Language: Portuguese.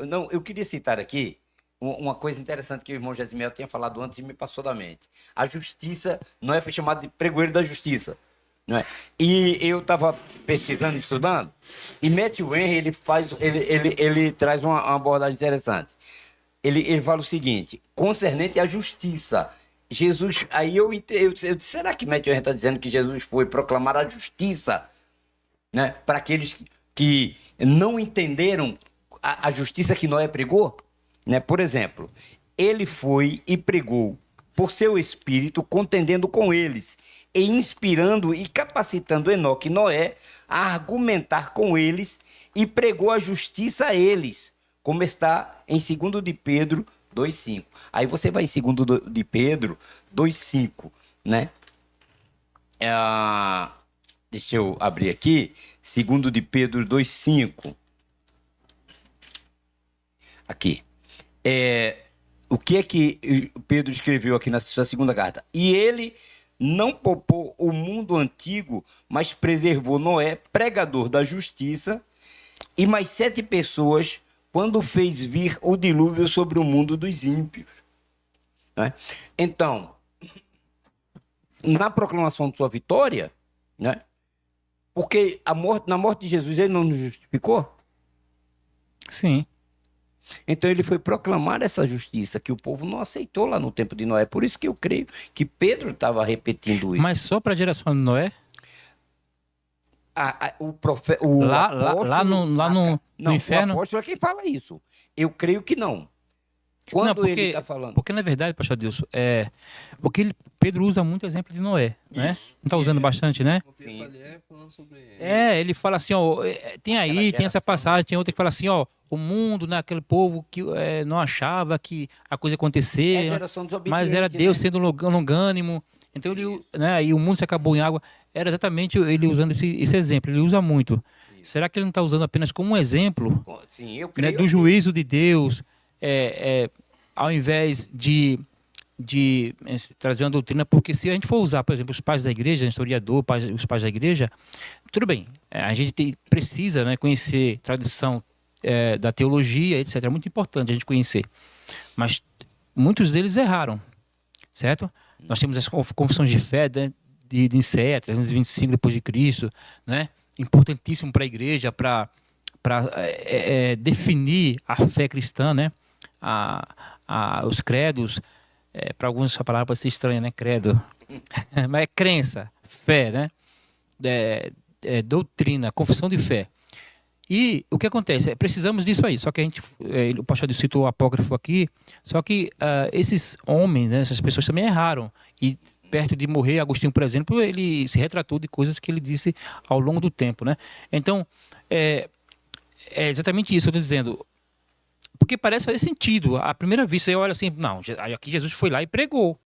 Não, eu queria citar aqui uma coisa interessante que o irmão Gesimiel tinha falado antes e me passou da mente. A justiça, Noé foi chamado de pregoeiro da justiça, não é? E eu estava pesquisando, estudando, e Matthew Henry, ele traz uma abordagem interessante. Ele fala o seguinte, concernente à justiça. Jesus, aí eu disse, será que Matthew Henry está dizendo que Jesus foi proclamar a justiça, né, para aqueles que não entenderam a justiça que Noé pregou? Né? Por exemplo, ele foi e pregou por seu espírito, contendendo com eles, e inspirando e capacitando Enoque e Noé a argumentar com eles, e pregou a justiça a eles, como está em 2 de Pedro 2,5. Aí você vai em 2 de Pedro 2,5, né? Deixa eu abrir aqui, 2 de Pedro 2,5. Aqui. O que é que Pedro escreveu aqui na sua segunda carta? E ele não poupou o mundo antigo, mas preservou Noé, pregador da justiça, e mais 7 pessoas, quando fez vir o dilúvio sobre o mundo dos ímpios. Né? Então, na proclamação de sua vitória, né? Porque na morte de Jesus ele não nos justificou? Sim. Então ele foi proclamar essa justiça que o povo não aceitou lá no tempo de Noé. Por isso que eu creio que Pedro estava repetindo isso. Mas só para a geração de Noé? Lá no inferno? O apóstolo é quem fala isso. Eu creio que não. Quando ele está falando. Porque na verdade, pastor Adilson, Pedro usa muito o exemplo de Noé, né? Não está usando bastante, né? Sim. Ele fala assim, ó, tem essa passagem, tem outra que fala assim, ó, o mundo, né, aquele povo que não achava que a coisa acontecia, mas era Deus, né, sendo longânimo. Então né, e o mundo se acabou em água. Era exatamente ele usando esse exemplo. Ele usa muito. Isso. Será que ele não está usando apenas como um exemplo? Sim, eu creio, né, do juízo de Deus, ao invés de trazer uma doutrina? Porque se a gente for usar, por exemplo, os pais da igreja, historiador, os pais da igreja, tudo bem. A gente precisa, né, conhecer tradição da teologia, etc. É muito importante a gente conhecer. Mas muitos deles erraram, certo? Nós temos as confissões de fé, né, de Nicéia, 325 depois de Cristo, né? Importantíssimo para a igreja, para definir a fé cristã, né? Os credos, para alguns a palavra pode ser estranha, né? Credo. Mas é crença, fé, né? Doutrina, confissão de fé. E o que acontece? Precisamos disso aí. Só que o pastor citou o apócrifo aqui, só que esses homens, né, essas pessoas também erraram. E perto de morrer, Agostinho, por exemplo, ele se retratou de coisas que ele disse ao longo do tempo, né? Então, é exatamente isso que eu estou dizendo. Porque parece fazer sentido. À primeira vista, você olha assim, não, aqui Jesus foi lá e pregou.